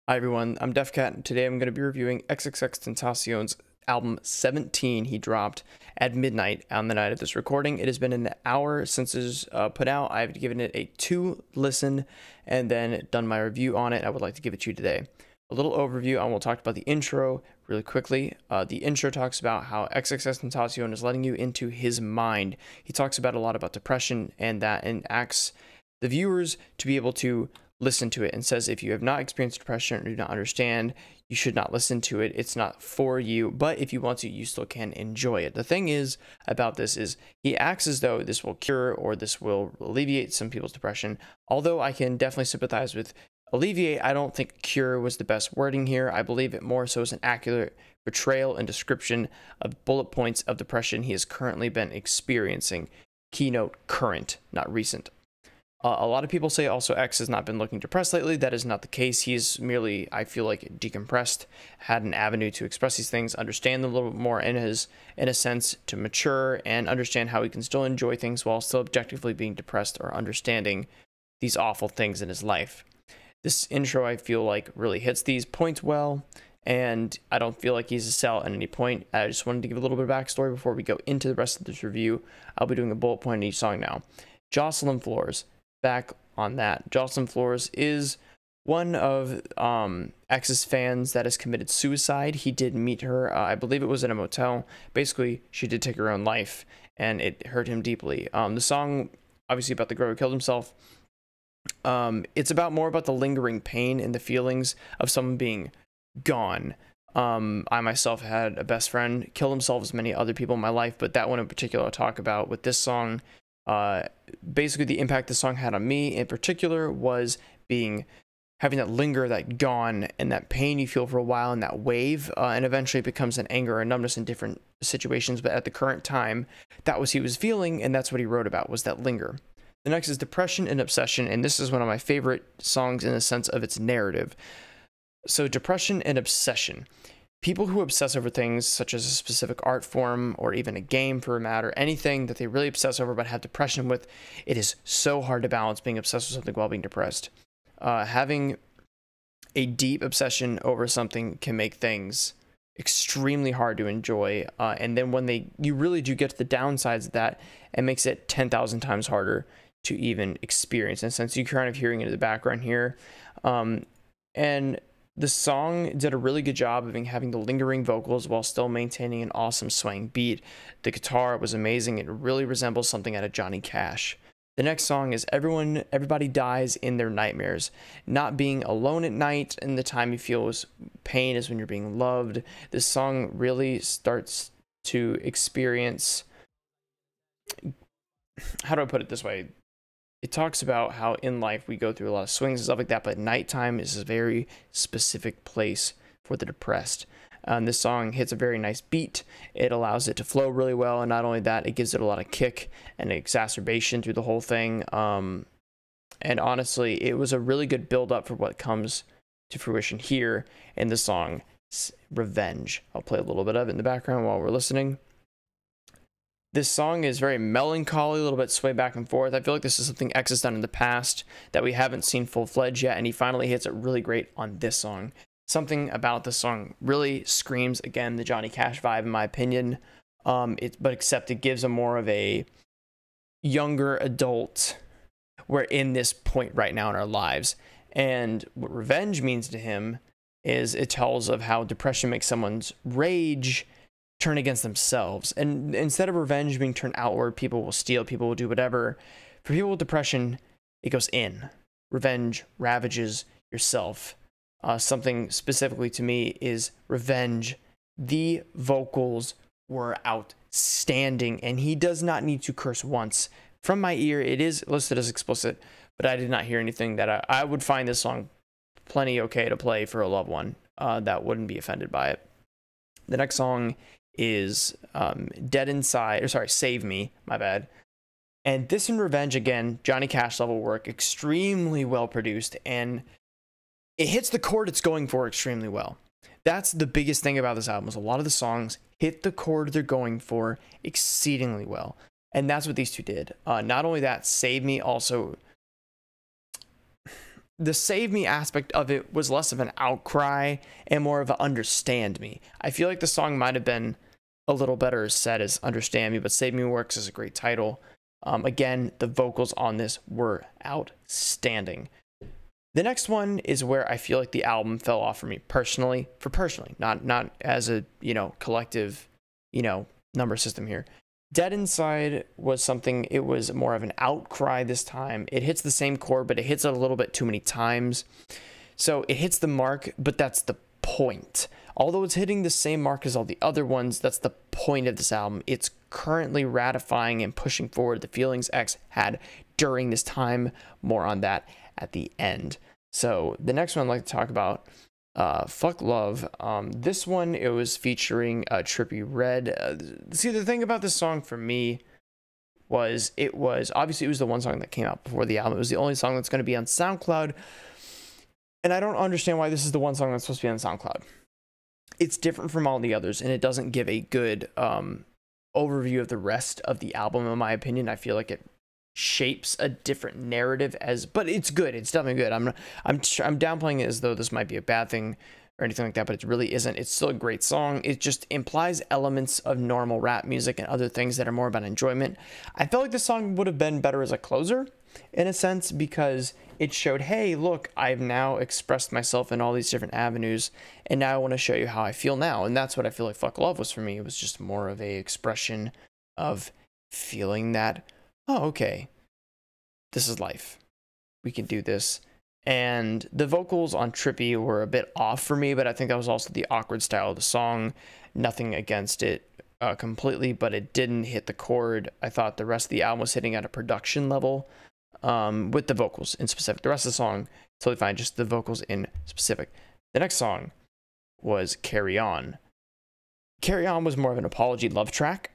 Hi everyone, I'm DefCat, and today I'm going to be reviewing XXXTentacion's album 17 he dropped at midnight on the night of this recording. It has been an hour since it's put out. I've given it a 2 listen and then done my review on it. I would like to give it to you today. A little overview, and we'll talk about the intro really quickly. The intro talks about how XXXTentacion is letting you into his mind. He talks about a lot about depression and asks the viewers to be able to listen to it, and says if you have not experienced depression or do not understand, you should not listen to it. It's not for you, but if you want to, you still can enjoy it. The thing is about this is he acts as though this will cure or this will alleviate some people's depression. Although I can definitely sympathize with alleviate, I don't think cure was the best wording here. I believe it more so as an accurate portrayal and description of bullet points of depression he has currently been experiencing. Keynote: current, not recent. A lot of people say also X has not been looking depressed lately. That is not the case. He's merely, I feel like, decompressed, had an avenue to express these things, understand them a little bit more in a sense, to mature and understand how he can still enjoy things while still objectively being depressed or understanding these awful things in his life. This intro, I feel like, really hits these points well, and I don't feel like he's a sell at any point. I just wanted to give a little bit of backstory before we go into the rest of this review. I'll be doing a bullet point in each song now. Jocelyn Flores. Back on that, Jocelyn Flores is one of X's fans that has committed suicide. He did meet her, I believe it was in a motel. Basically, she did take her own life, and it hurt him deeply. The song, obviously about the girl who killed himself, it's more about the lingering pain and the feelings of someone being gone. I myself had a best friend kill himself, as many other people in my life, but that one in particular I'll talk about with this song. Basically the impact the song had on me in particular was having that linger, that gone, and that pain you feel for a while, and that wave, and eventually it becomes an anger or numbness in different situations. But at the current time, that was he was feeling, and that's what he wrote about, was that linger. The next is Depression and Obsession, and this is one of my favorite songs in the sense of its narrative. So Depression and Obsession. People who obsess over things such as a specific art form or even a game for a matter, anything that they really obsess over but have depression with, it is so hard to balance being obsessed with something while being depressed. Having a deep obsession over something can make things extremely hard to enjoy. And then when you really do get to the downsides of that, it makes it 10,000 times harder to even experience. In a sense, you're kind of hearing it in the background here. And the song did a really good job of having the lingering vocals while still maintaining an awesome swaying beat. The guitar was amazing. It really resembles something out of Johnny Cash. The next song is Everybody Dies in Their Nightmares. Not being alone at night and the time you feel pain is when you're being loved. This song really starts to experience, how do I put it this way? It talks about how in life we go through a lot of swings and stuff like that, but nighttime is a very specific place for the depressed. This song hits a very nice beat. It allows it to flow really well, and not only that, it gives it a lot of kick and exacerbation through the whole thing. And honestly, it was a really good build-up for what comes to fruition here in the song Revenge. I'll play a little bit of it in the background while we're listening. This song is very melancholy, a little bit sway back and forth. I feel like this is something X has done in the past that we haven't seen full-fledged yet, and he finally hits it really great on this song. Something about the song really screams, again, the Johnny Cash vibe, in my opinion, but except it gives a more of a younger adult. We're in this point right now in our lives, and what revenge means to him is it tells of how depression makes someone's rage turn against themselves. And instead of revenge being turned outward, people will steal, people will do whatever. For people with depression, it goes in. Revenge ravages yourself. Something specifically to me is Revenge. The vocals were outstanding, and he does not need to curse once. From my ear, it is listed as explicit, but I did not hear anything that I would find this song plenty okay to play for a loved one that wouldn't be offended by it. The next song is Dead Inside, or sorry, Save Me, my bad. And this and Revenge, again, Johnny Cash level work, extremely well produced, and it hits the chord it's going for extremely well. That's the biggest thing about this album, is a lot of the songs hit the chord they're going for exceedingly well. And that's what these two did. Not only that, Save Me also the save me aspect of it was less of an outcry and more of a understand me. I feel like the song might have been a little better said as understand me, but save me works as a great title. Again, the vocals on this were outstanding. The next one is where I feel like the album fell off for me personally, not as a, collective, number system here. Dead Inside was something, it was more of an outcry this time. It hits the same chord, but it hits it a little bit too many times. So it hits the mark, but that's the point. Although it's hitting the same mark as all the other ones, that's the point of this album. It's currently ratifying and pushing forward the feelings X had during this time. More on that at the end. So the next one I'd like to talk about, Fuck Love. This one, it was featuring Trippie Redd. See, the thing about this song for me was obviously it was the one song that came out before the album. It was the only song that's going to be on SoundCloud. And I don't understand why this is the one song that's supposed to be on SoundCloud. It's different from all the others, and it doesn't give a good overview of the rest of the album, in my opinion. I feel like it shapes a different narrative, but it's good. It's definitely good. I'm downplaying it as though this might be a bad thing or anything like that, but it really isn't. It's still a great song. It just implies elements of normal rap music and other things that are more about enjoyment. I felt like the song would have been better as a closer, in a sense, because it showed, hey, look, I've now expressed myself in all these different avenues, and now I want to show you how I feel now. And that's what I feel like Fuck Love was for me. It was just more of a expression of feeling that, oh, okay, this is life. We can do this. And the vocals on Trippie were a bit off for me, but I think that was also the awkward style of the song. Nothing against it completely, but it didn't hit the chord. I thought the rest of the album was hitting at a production level with the vocals in specific. The rest of the song, totally fine, just the vocals in specific. The next song was Carry On. Carry On was more of an apology love track.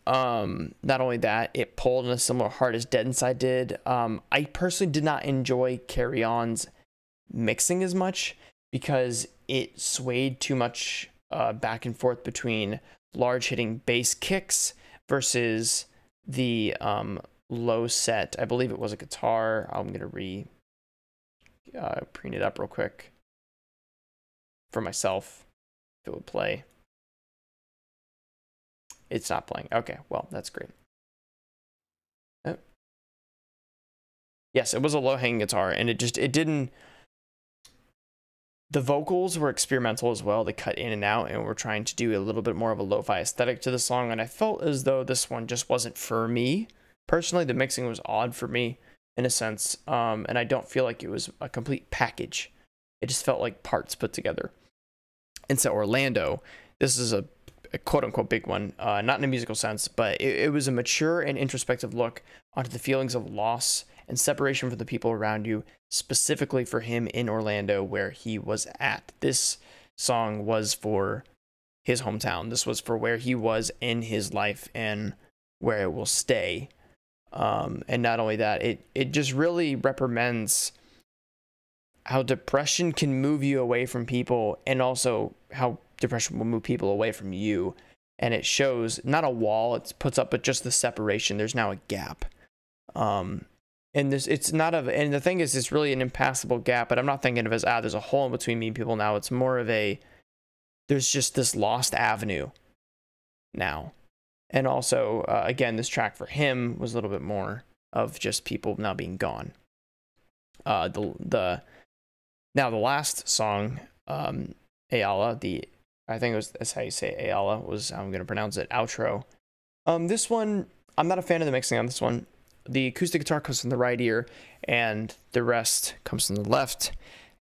Not only that, it pulled in a similar heart as Dead Inside did. I personally did not enjoy Carry On's mixing as much because it swayed too much back and forth between large hitting bass kicks versus the low set. I believe it was a guitar. I'm gonna preen it up real quick for myself if it would play. It's not playing. Okay, well, that's great. Oh. Yes, it was a low-hanging guitar, and it didn't... The vocals were experimental as well. They cut in and out, and were trying to do a little bit more of a lo-fi aesthetic to the song, and I felt as though this one just wasn't for me. Personally, the mixing was odd for me, in a sense, and I don't feel like it was a complete package. It just felt like parts put together. And so Orlando, this is a quote-unquote big one, not in a musical sense, but it was a mature and introspective look onto the feelings of loss and separation from the people around you, specifically for him in Orlando, where he was at. This song was for his hometown. This was for where he was in his life and where it will stay. And not only that, it just really reprimands how depression can move you away from people, and also how depression will move people away from you. And it shows not a wall it puts up, but just the separation. There's now a gap. And it's not and the thing is, it's really an impassable gap, but I'm not thinking of it as, there's a hole in between me and people now. It's more of there's just this lost avenue now. And also, again, this track for him was a little bit more of just people now being gone. The last song, Ayala, I think that's how you say Ayala, I'm going to pronounce it, outro. This one, I'm not a fan of the mixing on this one. The acoustic guitar comes from the right ear, and the rest comes from the left.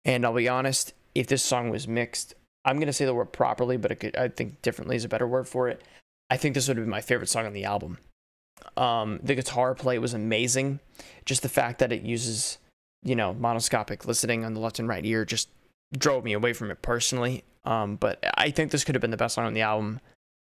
And I'll be honest, if this song was mixed, I'm going to say the word properly, but I think differently is a better word for it. I think this would have been my favorite song on the album. The guitar play was amazing. Just the fact that it uses, monoscopic listening on the left and right ear just drove me away from it personally. But I think this could have been the best song on the album.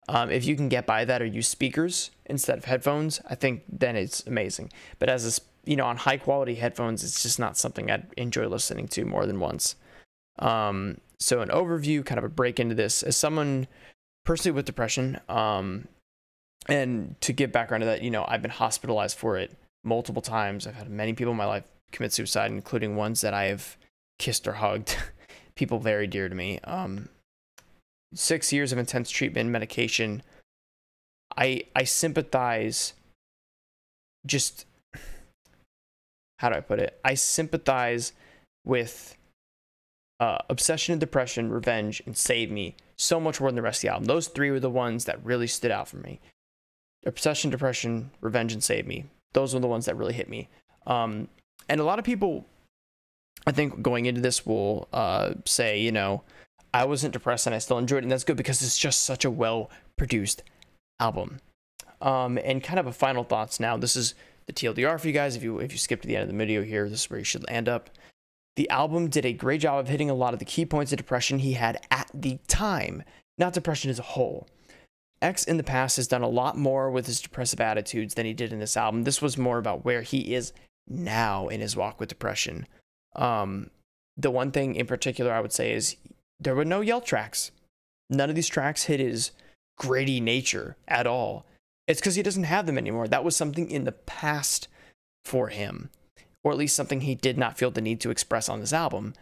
If you can get by that or use speakers instead of headphones, I think then it's amazing. But as on high quality headphones, it's just not something I'd enjoy listening to more than once. So an overview, kind of a break into this, as someone personally with depression, and to give background to that, I've been hospitalized for it multiple times. I've had many people in my life commit suicide, including ones that I have kissed or hugged, people very dear to me. 6 years of intense treatment, medication. I sympathize. Just, how do I put it? I sympathize with Obsession and Depression, Revenge, and Save Me so much more than the rest of the album. Those three were the ones that really stood out for me. Obsession, Depression, Revenge, and Save Me. Those were the ones that really hit me. And a lot of people, I think, going into this will say, you know, I wasn't depressed and I still enjoyed it, and that's good because it's just such a well-produced album. And kind of a final thoughts now. This is the TLDR for you guys. If you skip to the end of the video here, this is where you should end up. The album did a great job of hitting a lot of the key points of depression he had at the time, not depression as a whole. X in the past has done a lot more with his depressive attitudes than he did in this album. This was more about where he is now in his walk with depression. The one thing in particular I would say is there were no yell tracks. None of these tracks hit his gritty nature at all. It's because he doesn't have them anymore. That was something in the past for him, or at least something he did not feel the need to express on this album.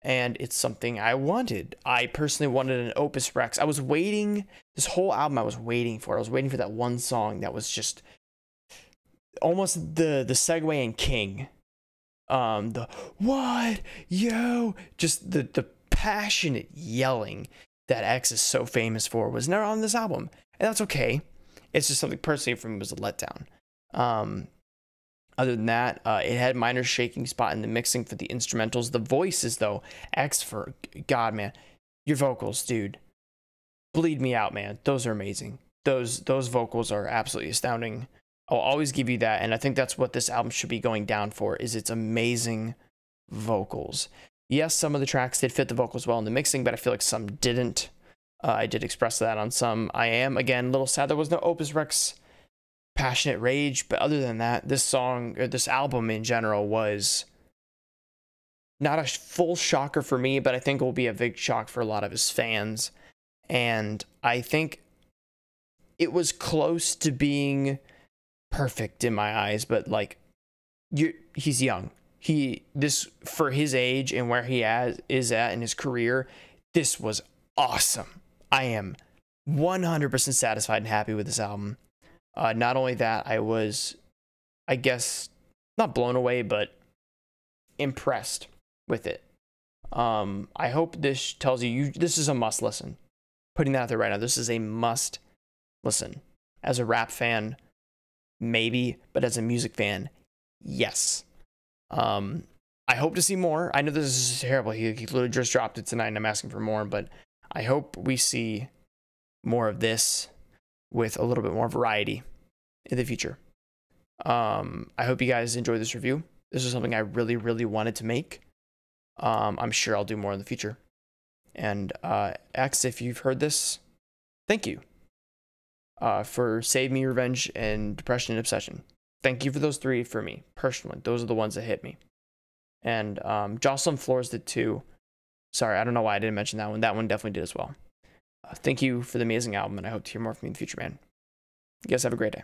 And it's something I wanted. I personally wanted an Opus Rex. I was waiting, this whole album I was waiting for. I was waiting for that one song that was just almost the segue in King. The what? Yo! Just the passionate yelling that X is so famous for was never on this album. And that's okay. It's just something personally for me was a letdown. Other than that, it had minor shaking spot in the mixing for the instrumentals. The voices, though, X for God, man, your vocals, dude, bleed me out, man. Those are amazing. Those vocals are absolutely astounding. I'll always give you that, and I think that's what this album should be going down for, is its amazing vocals. Yes, some of the tracks did fit the vocals well in the mixing, but I feel like some didn't. I did express that on some. I am, again, a little sad there was no Opus Rex Passionate Rage, but other than that, this song, or this album in general, was not a full shocker for me, but I think it will be a big shock for a lot of his fans. And I think it was close to being perfect in my eyes, but like, he's young. This for his age and where he is at in his career, this was awesome. I am 100% satisfied and happy with this album. Not only that, I was, I guess, not blown away, but impressed with it. I hope this tells you, this is a must listen. Putting that out there right now, this is a must listen. As a rap fan, maybe, but as a music fan, yes. I hope to see more. I know this is terrible. He literally just dropped it tonight and I'm asking for more, but I hope we see more of this with a little bit more variety in the future. I hope you guys enjoyed this review. This is something I really, really wanted to make. I'm sure I'll do more in the future. And X, if you've heard this, thank you for Save Me, Revenge, and Depression and Obsession. Thank you for those three for me, personally. Those are the ones that hit me. And Jocelyn Flores did too. Sorry, I don't know why I didn't mention that one. That one definitely did as well. Thank you for the amazing album, and I hope to hear more from you in the future, man. You guys have a great day.